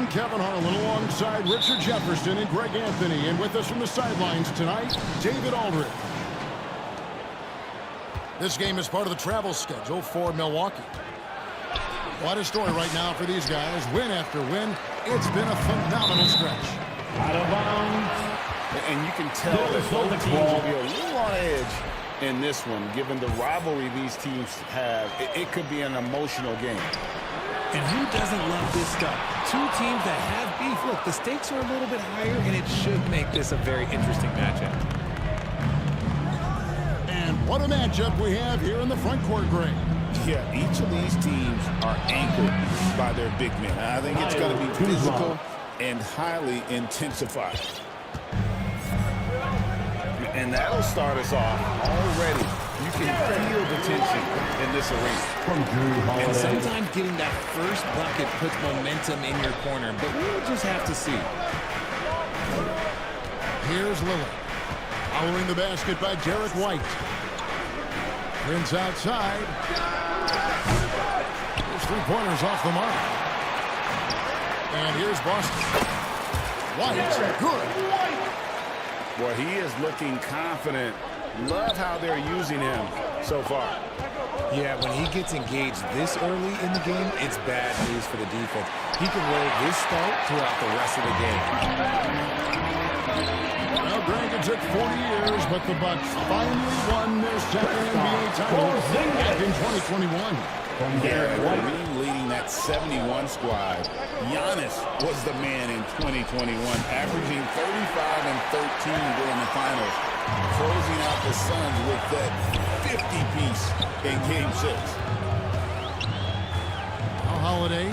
I'm Kevin Harlan alongside Richard Jefferson and Greg Anthony. And with us from the sidelines tonight, David Aldridge. This game is part of the travel schedule for Milwaukee. What a story right now for these guys. Win after win. It's been a phenomenal stretch. Out of bounds. And you can tell that both teams will be a little on edge in this one, given the rivalry these teams have. It could be an emotional game. And who doesn't love this stuff? Two teams that have beef. Look, the stakes are a little bit higher, and it should make this a very interesting matchup. And what a matchup we have here in the front court, Greg. Yeah, each of these teams are anchored by their big men. I think it's going to be physical and highly intensified. And that'll start us off already. You can feel the tension in this arena. And sometimes getting that first bucket puts momentum in your corner, but we'll just have to see. Here's Lillard. Following the basket by Derek White. Prince outside. There's 3 pointers off the mark. And here's Boston. White, good. Well, he is looking confident. Love how they're using him so far. Yeah, when he gets engaged this early in the game, it's bad news for the defense. He can roll this start throughout the rest of the game. Well, Greg, it took 40 years, but the Bucks finally won their second NBA title back in 2021. Yeah, Kareem leading that 71 squad. Giannis was the man in 2021, averaging 35 and 13 during the finals, closing out the Suns with that 50-piece in Game 6. Now Holiday,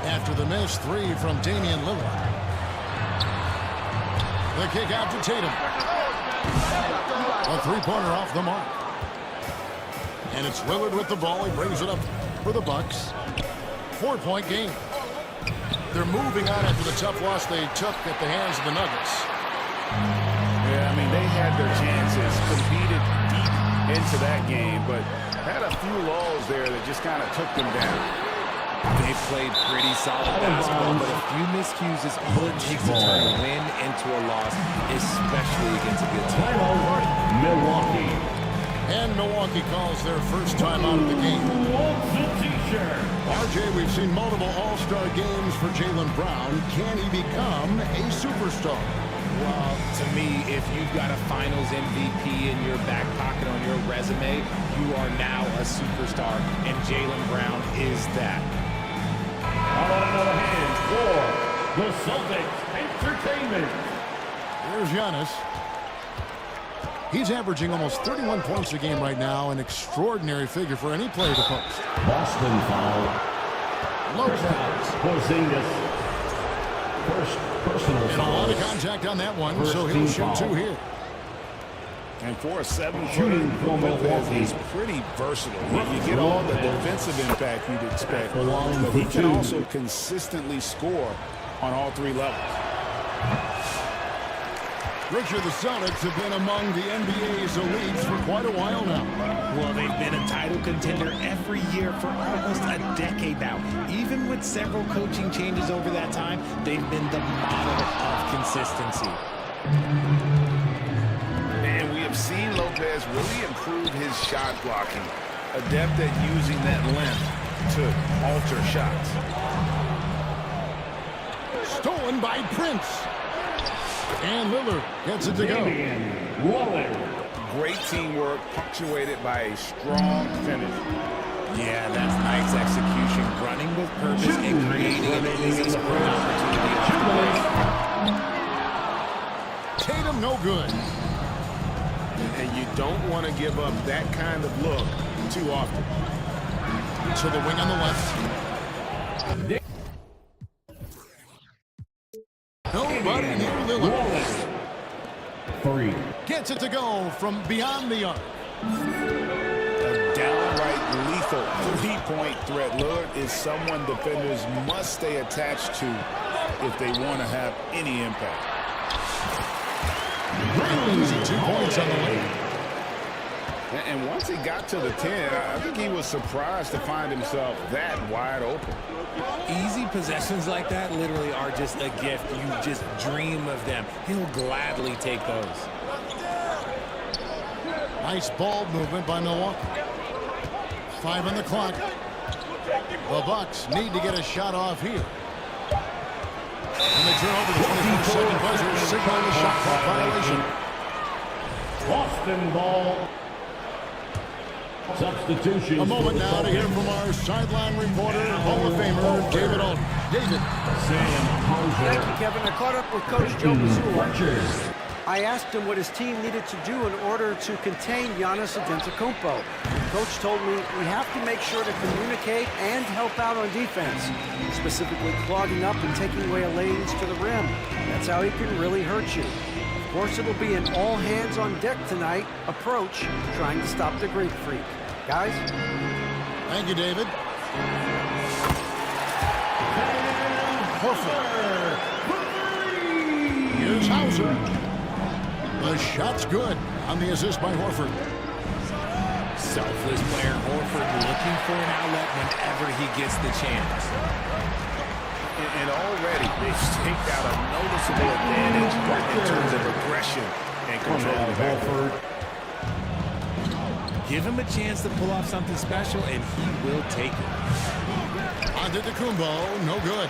after the miss, 3 from Damian Lillard. The kick out to Tatum. A 3-pointer off the mark. And it's Lillard with the ball. He brings it up for the Bucks. 4-point game. They're moving on after the tough loss they took at the hands of the Nuggets. Yeah, I mean, they had their chances, competed deep into that game, but had a few lulls there that just kind of took them down. They played pretty solid basketball, but a few miscues is all it takes to turn a win into a loss, especially against a good team. Milwaukee. And Milwaukee calls their first time out of the game. RJ, we've seen multiple all-star games for Jaylen Brown. Can he become a superstar? Well, to me, if you've got a finals MVP in your back pocket on your resume, you are now a superstar, and Jaylen Brown is that. Out of another hand for the Celtics Entertainment. Here's Giannis. He's averaging almost 31 points a game right now, an extraordinary figure for any player to post. Boston foul. Lopez. Porzingis. First personal And a lot of contact on that one, so he'll shoot 2 here. And for a 7-footer, Lopez is pretty versatile. You get all the defensive impact you'd expect, but he can also consistently score on all 3 levels. Richard, the Celtics have been among the NBA's elites for quite a while now. Well, they've been a title contender every year for almost a decade now. Even with several coaching changes over that time, they've been the model of consistency. And we have seen Lopez really improve his shot blocking, adept at using that length to alter shots. Stolen by Prince. And Lillard gets it to go. Great teamwork, punctuated by a strong finish. Yeah, that's nice execution, running with purpose and creating an easy scoring opportunity off the break. Tatum, no good. And you don't want to give up that kind of look too often. To the wing on the left. Nobody near Lillard. 3. Gets it to go from beyond the arc. A downright lethal 3-point threat. Lillard is someone defenders must stay attached to if they want to have any impact. Easy 2 points on the way. And once he got to the 10, I think he was surprised to find himself that wide open. Easy possessions like that literally are just a gift. You just dream of them. He'll gladly take those. Nice ball movement by Milwaukee. 5 on the clock. The Bucks need to get a shot off here. And they turn over the 24-second buzzer, signal the shot clock violation. Boston ball. Substitution. A moment now to hear from our sideline reporter, Hall of Famer, David Alden. David. Thank you, Kevin. I caught up with Coach Joe Mazzulla. I asked him what his team needed to do in order to contain Giannis Antetokounmpo. Coach told me we have to make sure to communicate and help out on defense, specifically clogging up and taking away lanes to the rim. That's how he can really hurt you. Of course, it'll be an all-hands-on-deck tonight approach, trying to stop the Greek Freak. Guys? Thank you, David. Horford. Here's Hauser. The shot's good on the assist by Horford. Selfless player Horford looking for an outlet whenever he gets the chance. And already they've staked out a noticeable advantage in terms of aggression and control of the backcourt. Give him a chance to pull off something special, and he will take it. Antetokounmpo, no good.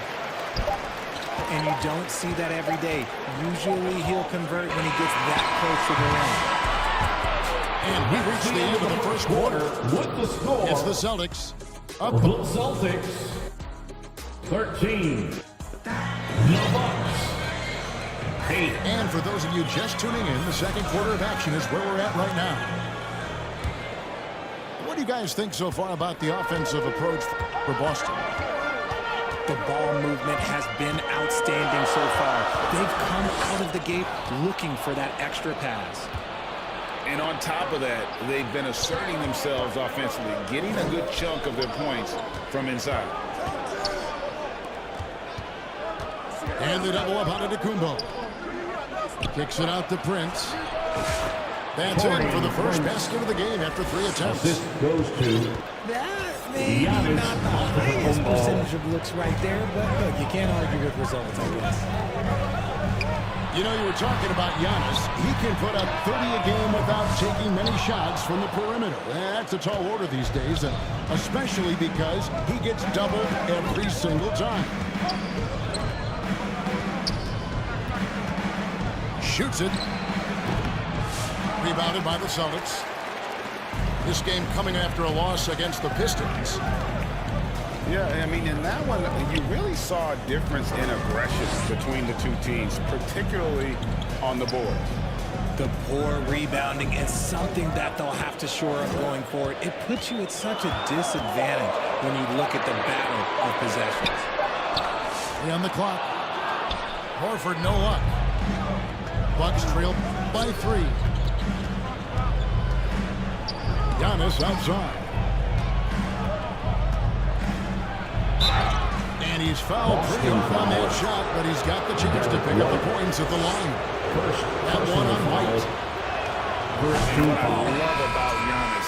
And you don't see that every day. Usually he'll convert when he gets that close to the rim. And we reach the end of the first quarter. With the score, It's the Celtics. Up. the Celtics 13. The Bucks 8. And for those of you just tuning in, the second quarter of action is where we're at right now. What do you guys think so far about the offensive approach for Boston? The ball movement has been outstanding so far. They've come out of the gate looking for that extra pass. And on top of that, they've been asserting themselves offensively, getting a good chunk of their points from inside. And they double up Antetokounmpo. Kicks it out to Prince. That's it for the first basket of the game after 3 attempts. This goes to Maybe Giannis not the highest Antetokounmpo. percentage of looks right there, but look, you can't argue with results, I guess. You know, you were talking about Giannis. He can put up 30 a game without taking many shots from the perimeter. That's a tall order these days, especially because he gets doubled every single time. Shoots it. Rebounded by the Celtics. This game coming after a loss against the Pistons. Yeah, I mean, in that one, you really saw a difference in aggression between the two teams, particularly on the board. The poor rebounding is something that they'll have to shore up going forward. It puts you at such a disadvantage when you look at the battle of possessions. 3 on the clock. Horford, no luck. Bucks trail by 3. Giannis outside. And he's fouled pretty off on that shot, but he's got the chance to pick up the points at the line. That one on White. And what I love about Giannis,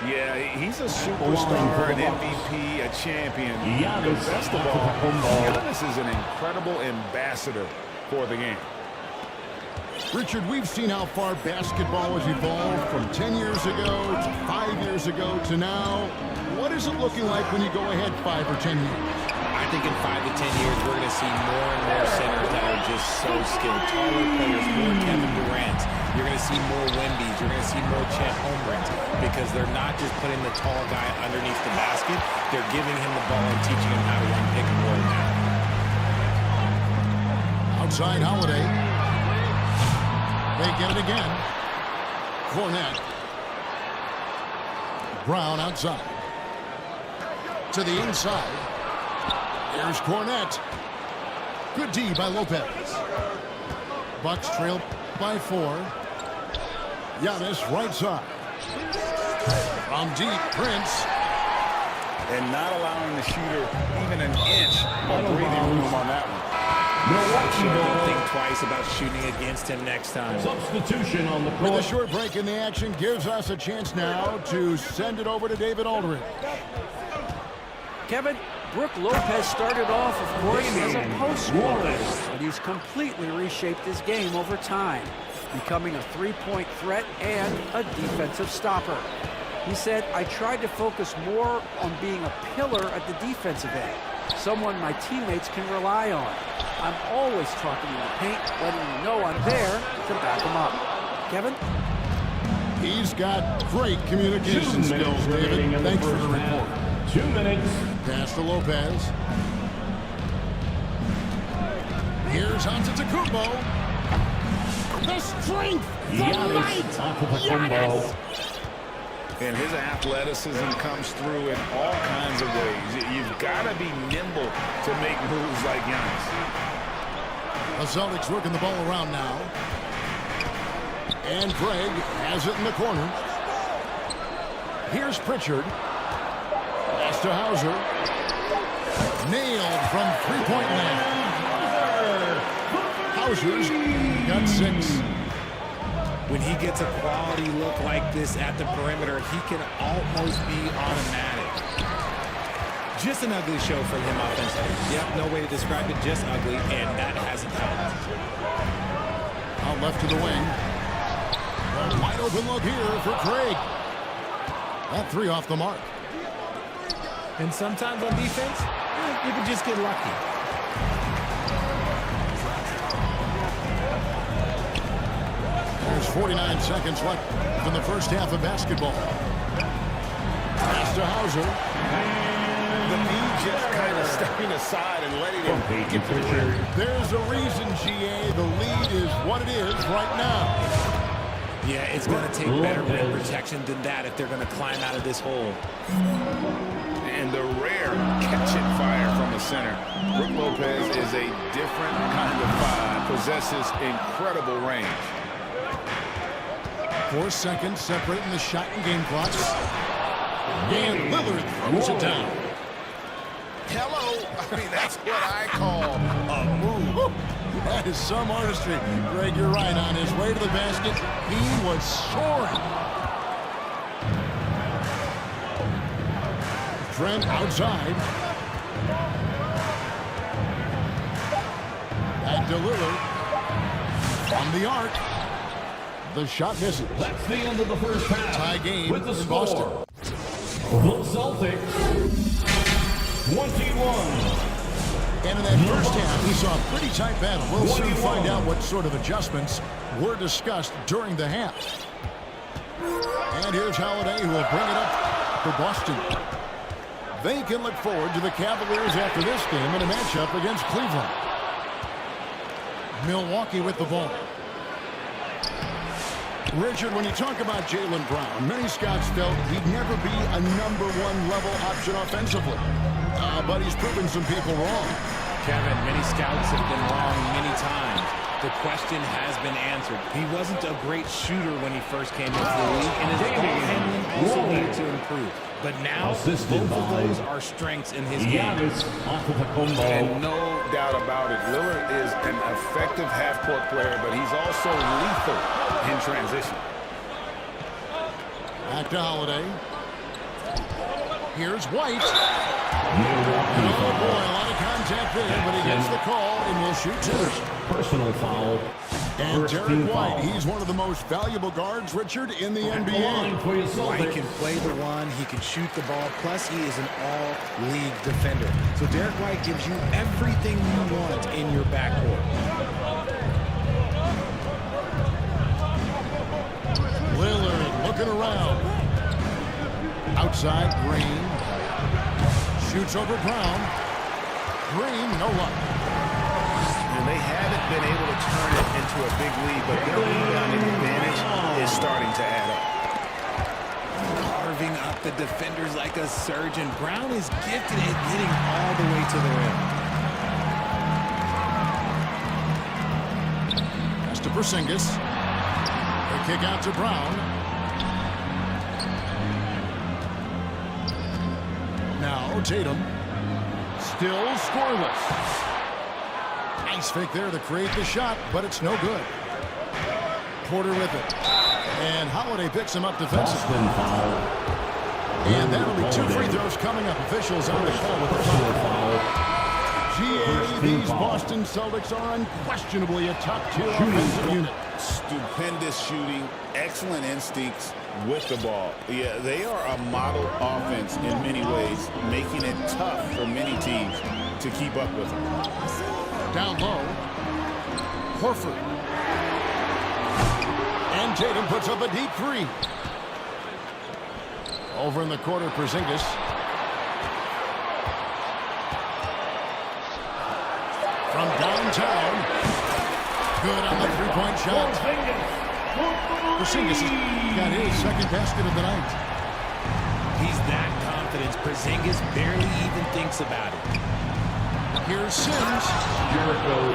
yeah, he's a superstar, an MVP, a champion. But best of all, Giannis is an incredible ambassador for the game. Richard, we've seen how far basketball has evolved from 10 years ago to 5 years ago to now. What is it looking like when you go ahead 5 or 10 years? I think in 5 to 10 years, we're going to see more and more centers that are just so skilled. Taller players, more Kevin Durant. You're going to see more Wembys. You're going to see more Chet Holmgrens because they're not just putting the tall guy underneath the basket. They're giving him the ball and teaching him how to run pick and roll now. Outside Holiday. They get it again. Cornette. Brown outside. To the inside. Here's Cornette. Good D by Lopez. Bucks trail by 4. Giannis right side. From deep, Prince. And not allowing the shooter even an inch of breathing room on that one. sure he'll think twice about shooting against him next time. Substitution on the With a court. short break in the action gives us a chance now to send it over to David Aldridge. Kevin, Brook Lopez started off, of course, as a post scorer, but he's completely reshaped his game over time, becoming a three-point threat and a defensive stopper. He said, I tried to focus more on being a pillar at the defensive end, someone my teammates can rely on. I'm always talking in the paint, letting you know I'm there to back him up. Kevin? He's got great communication skills, David. Thanks for the report. 2 minutes. Pass to Lopez. Here's Antetokounmpo. The strength, the light, Giannis. And his athleticism comes through in all kinds of ways. You've got to be nimble to make moves like Giannis. The Celtics working the ball around now. And Greg has it in the corner. Here's Pritchard. Pass to Hauser. Nailed from three-point land. Hauser's got 6. When he gets a quality look like this at the perimeter, he can almost be automatic. Just an ugly show for him offensively. Yep, no way to describe it, just ugly, and that hasn't helped. Out left to the wing. A wide open look here for Craig. That 3 off the mark. And sometimes on defense, you can just get lucky. There's 49 seconds left in the first half of basketball. Pass to Hauser. The lead just kind of stepping aside and letting him get to the rim. There's a reason, GA. The lead is what it is right now. Yeah, it's going to take better rim protection than that if they're going to climb out of this hole. And the rare catch-and fire from the center. Brook Lopez is a different kind of 5. Possesses incredible range. 4 seconds separating the shot and game clocks. And Lillard throws it down. Hello. I mean, that's what I call a move. That is some artistry. Greg, you're right. On his way to the basket, he was soaring. Trent outside. Back to Lillard. From the arc. The shot misses. That's the end of the first half. Tie game with the in score. Boston. The Celtics 21. And in that first half, we saw a pretty tight battle. We'll soon find out what sort of adjustments were discussed during the half. And here's Holiday, who will bring it up for Boston. They can look forward to the Cavaliers after this game in a matchup against Cleveland. Milwaukee with the ball. Richard, when you talk about Jaylen Brown, many scouts felt he'd never be a #1 level option offensively. But he's proven some people wrong. Kevin, many scouts have been wrong many times. The question has been answered. He wasn't a great shooter when he first came into the league, and his ball handling also needed to improve. But now, both of those are strengths in his game. And no doubt about it, Lillard is an effective half-court player, but he's also lethal in transition. Back to Holiday. Here's White. Oh, boy, a lot of contact there, but he gets the call and will shoot 2. Personal foul. And Derek White, he's one of the most valuable guards, Richard, in the NBA. White can play the 1, he can shoot the ball, plus he is an all-league defender. So Derek White gives you everything you want in your backcourt. Lillard looking around. Outside, Green. Shoots over Brown. Green, no luck. And they haven't been able to turn it into a big lead, but their rebounding advantage is starting to add up. Carving up the defenders like a surgeon. Brown is gifted at getting all the way to the rim. Pass to Porzingis. The kick out to Brown. Now Tatum. Still scoreless. Nice fake there to create the shot, but it's no good. Porter with it. And Holiday picks him up defensively. And that'll be 2 free throws coming up. Officials on the call with the foul. These Boston Celtics are unquestionably a top-tier offensive unit. Stupendous shooting, excellent instincts with the ball. Yeah, they are a model offense in many ways, making it tough for many teams to keep up with them. Down low, Horford. And Tatum puts up a deep 3. Over in the corner, Porzingis. From downtown. Good on the three-point shot. Porzingis has got his second basket of the night. He's that confident. Porzingis barely even thinks about it. Here's Sims.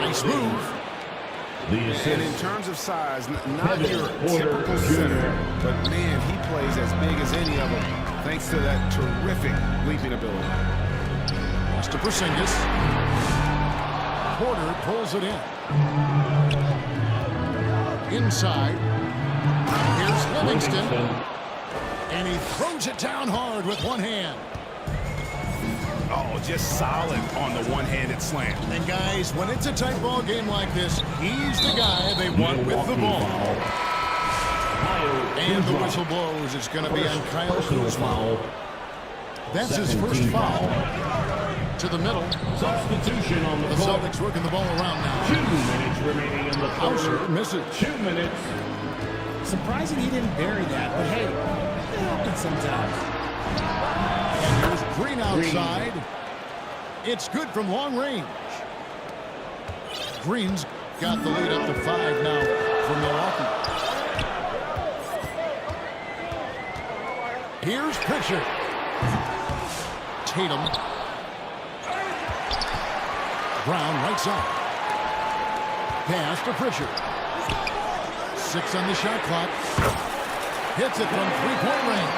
Nice move. And in terms of size, not your typical center, but man, he plays as big as any of them, thanks to that terrific leaping ability. Pass to Porzingis. Porter pulls it in. Inside. Here's Livingston. And he throws it down hard with one hand. Oh, just solid on the one-handed slam. And guys, when it's a tight ball game like this, he's the guy they want with the ball. And the whistle blows. It's going to be on Kyle Kuzma. That's his first foul. To the middle. Substitution on the court. Celtics working the ball around now. 2 minutes remaining in the quarter. Misses. 2 minutes. Surprising he didn't bury that, but hey, it happens sometimes. And there's Green outside. It's good from long range. Green's got the lead up to 5 now for Milwaukee. Here's Pritchard. Tatum. Brown right side. Pass to Pritchard. 6 on the shot clock. Hits it from three-point range.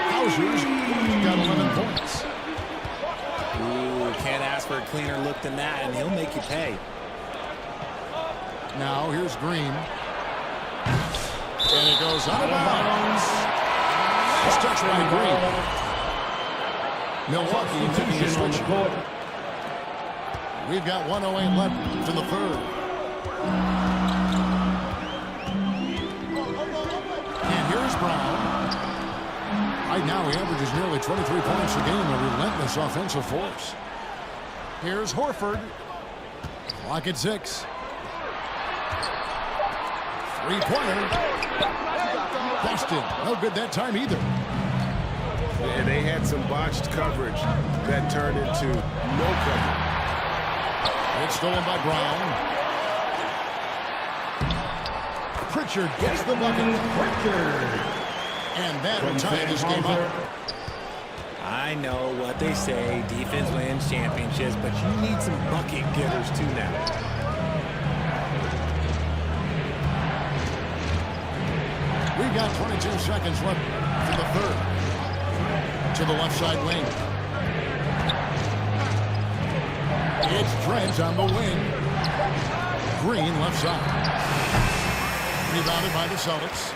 Hauser's got 11 points. Ooh, can't ask for a cleaner look than that, and he'll make you pay. Now here's Green. And it goes out of bounds. Nice touch by Green. Milwaukee making a switch. We've got 1:08 left in the third. And here's Brown. Right now he averages nearly 23 points a game, a relentless offensive force. Here's Horford. Clock at 6. Three-pointer. Busted. No good that time either. And they had some botched coverage that turned into no coverage. It's stolen by Brown. Pritchard gets the bucket. And that will tie this game up. I know what they say, defense wins championships, but you need some bucket getters too now. We've got 22 seconds left in the third. To the left side wing. It's Dredge on the wing. Green left side. Rebounded by the Celtics.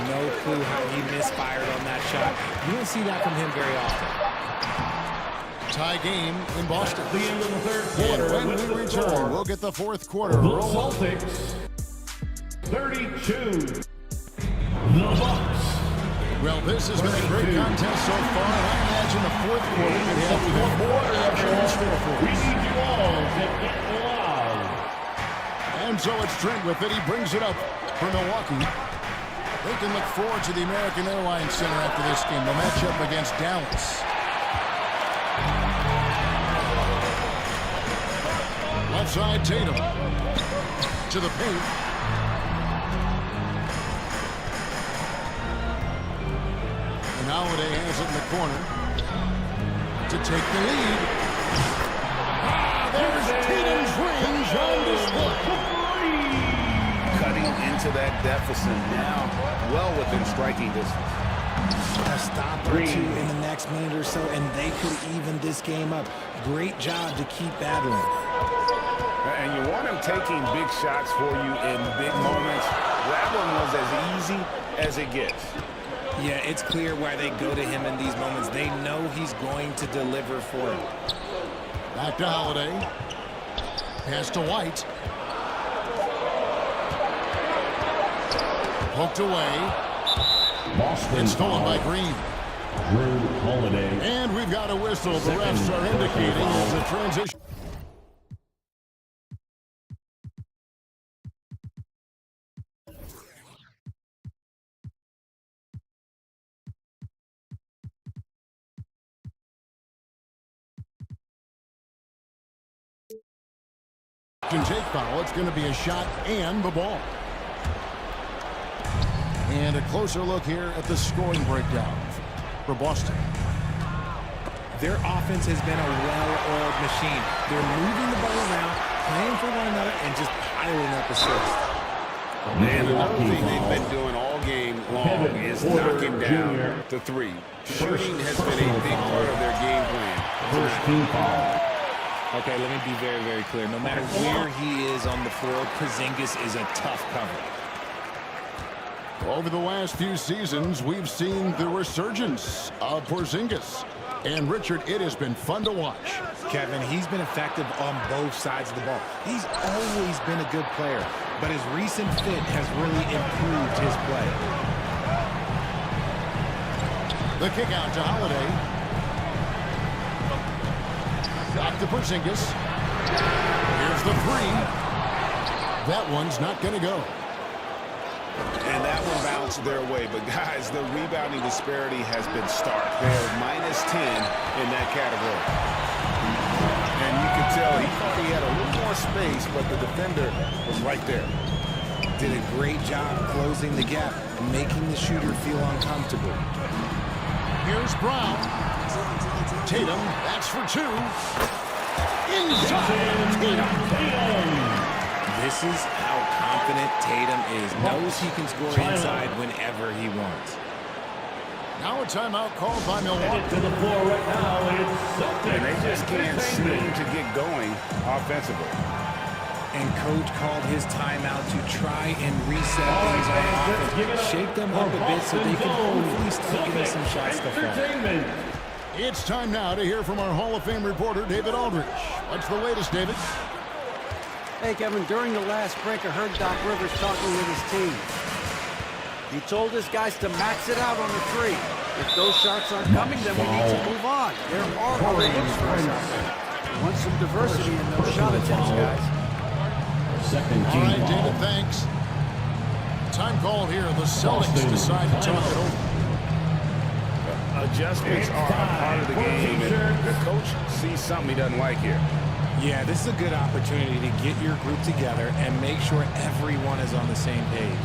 No clue how he misfired on that shot. You don't see that from him very often. Tie game in Boston. The end of the third And quarter. when we return, we'll get the fourth quarter. The Roll. Celtics 32. The Bucks. Well, this has been a great contest so far, and I imagine the fourth quarter could have even more action in store for We us. need you all to get live. And so it's Trent with it. He brings it up for Milwaukee. They can look forward to the American Airlines Center after this game. The matchup against Dallas. Left side, Tatum. To the paint. And Holiday has it in the corner to take the lead. There's Tatum's range on display. Cutting into that deficit now, well within striking distance. A stop or two in the next minute or so, and they could even this game up. Great job to keep battling. And you want him taking big shots for you in big moments. That one was as easy as it gets. Yeah, it's clear why they go to him in these moments. They know he's going to deliver for them. Back to Holiday. Pass to White. Poked away. It's stolen by Green. Drew Holiday. And we've got a whistle. The refs are indicating it's a transition. Can take foul. It's going to be a shot and the ball. And a closer look here at the scoring breakdown for Boston. Their offense has been a well-oiled machine. They're moving the ball around, playing for one another, and just piling up assists. And another thing they've been doing all game long is knocking down the three. Shooting has been a big part of their game plan. First team foul. Okay, let me be very, very clear. No matter where he is on the floor, Porzingis is a tough cover. Over the last few seasons, we've seen the resurgence of Porzingis. And, Richard, it has been fun to watch. Kevin, he's been effective on both sides of the ball. He's always been a good player, but his recent fit has really improved his play. The kick out to Holiday. Back to Porzingis. Here's the three. That one's not going to go. And that one bounced their way. But, guys, the rebounding disparity has been stark. They're minus 10 in that category. And you can tell he thought he had a little more space, but the defender was right there. Did a great job closing the gap, making the shooter feel uncomfortable. Here's Brown. Tatum, that's for two. Inside Tatum. This is how confident Tatum is. Knows he can score inside whenever he wants. Now a timeout called by Milwaukee. To the floor right now, it's Celtics. And they just can't seem to get going offensively. And coach called his timeout to try and reset things on offense. Shake them up a bit so they can hopefully start getting some shots to fall. It's time now to hear from our Hall of Fame reporter, David Aldridge. What's the latest, David? Hey, Kevin, during the last break, I heard Doc Rivers talking with his team. He told his guys to max it out on the three. If those shots aren't coming, then we need to move on. There are other looks for us out there. We want some diversity in those shot attempts, guys. All right, David, thanks. Time call here. The Celtics decide to talk it over. Adjustments are a part of the game, and the coach sees something he doesn't like here. Yeah, this is a good opportunity to get your group together and make sure everyone is on the same page.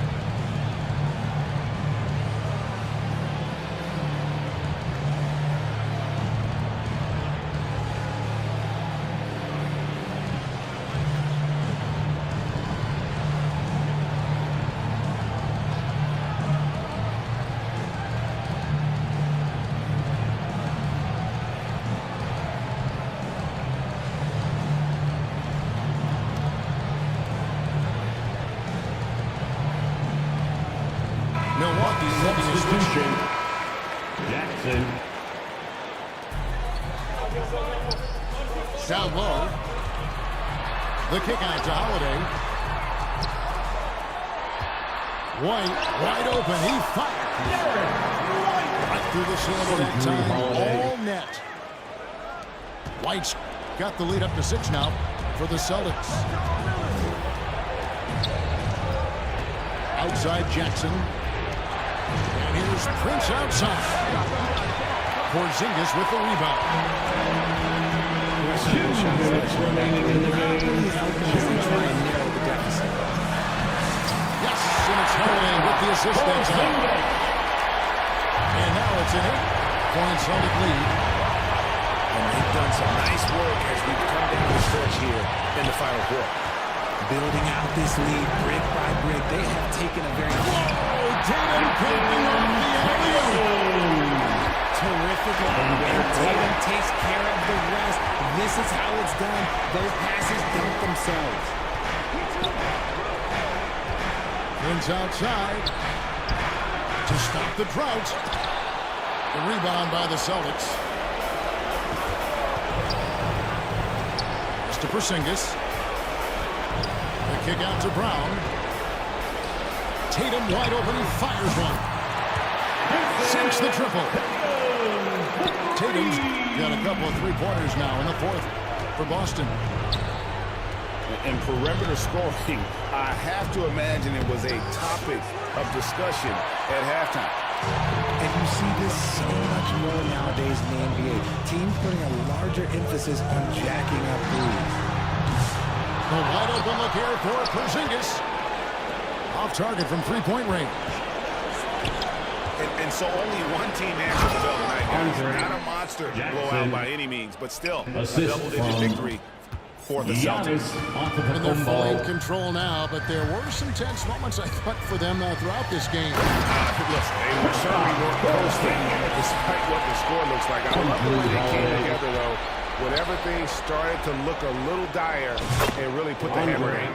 Milwaukee making a switch. Jackson. Down low. The kick out to Holiday. White, wide open. He fired. Right through the shoulder that time. All net. White's got the lead up to 6 now for the Celtics. Outside Jackson. And here's Prince outside. Porzingis with the rebound. 2 minutes remaining in the game. Yes, and it's Holiday with the assist that time. And now it's an 8-point Celtic lead. And they've done some nice work as we've come down the stretch here in the final quarter. building out this lead brick by brick. They have taken a very... Tatum picking off the alley-oop. Terrific. And Tatum takes care of the rest. This is how it's done. Those passes dump themselves. Prince outside to stop the drought. The rebound by the Celtics. To Porzingis. The kick out to Brown. Tatum wide open. He fires one. Sinks the triple. Tatum's got a couple of three-pointers now in the fourth for Boston. And perimeter scoring, I have to imagine it was a topic of discussion at halftime. And you see this so much more nowadays in the NBA. Teams putting a larger emphasis on jacking up threes. The wide open look here for Porzingis. Off target from three-point range. And so only one team answered the bell tonight, guys. Not a monster blowout by any means, but still a double-digit victory for the Celtics. And they're fully in control now, but there were some tense moments, I thought, for them throughout this game. Listen, they were certainly more coasting, despite what the score looks like. I love the way they came together, though. Whenever things started to look a little dire, they really put the hammer in.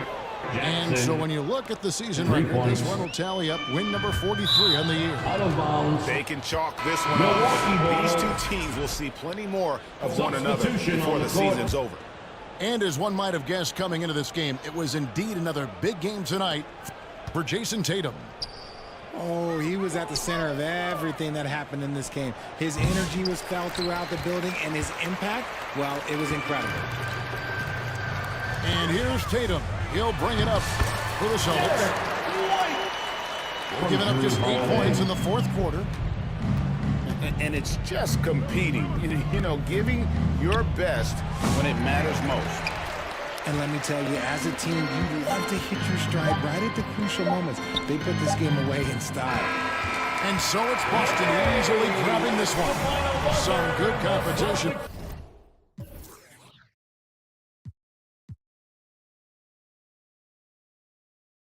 And so when you look at the season record, this one will tally up win number 43 on the year. They can chalk this one up. These two teams will see plenty more of one another before the season's over. And as one might have guessed coming into this game, it was indeed another big game tonight for Jason Tatum. Oh, he was at the center of everything that happened in this game. His energy was felt throughout the building, and his impact, well, it was incredible. And here's Tatum. He'll bring it up for the Celtics. They're giving up just 8 points in the fourth quarter. And it's just competing, you know, giving your best when it matters most. And let me tell you, as a team, you love to hit your stride right at the crucial moments. They put this game away in style. And so it's Boston easily grabbing this one. Some good competition.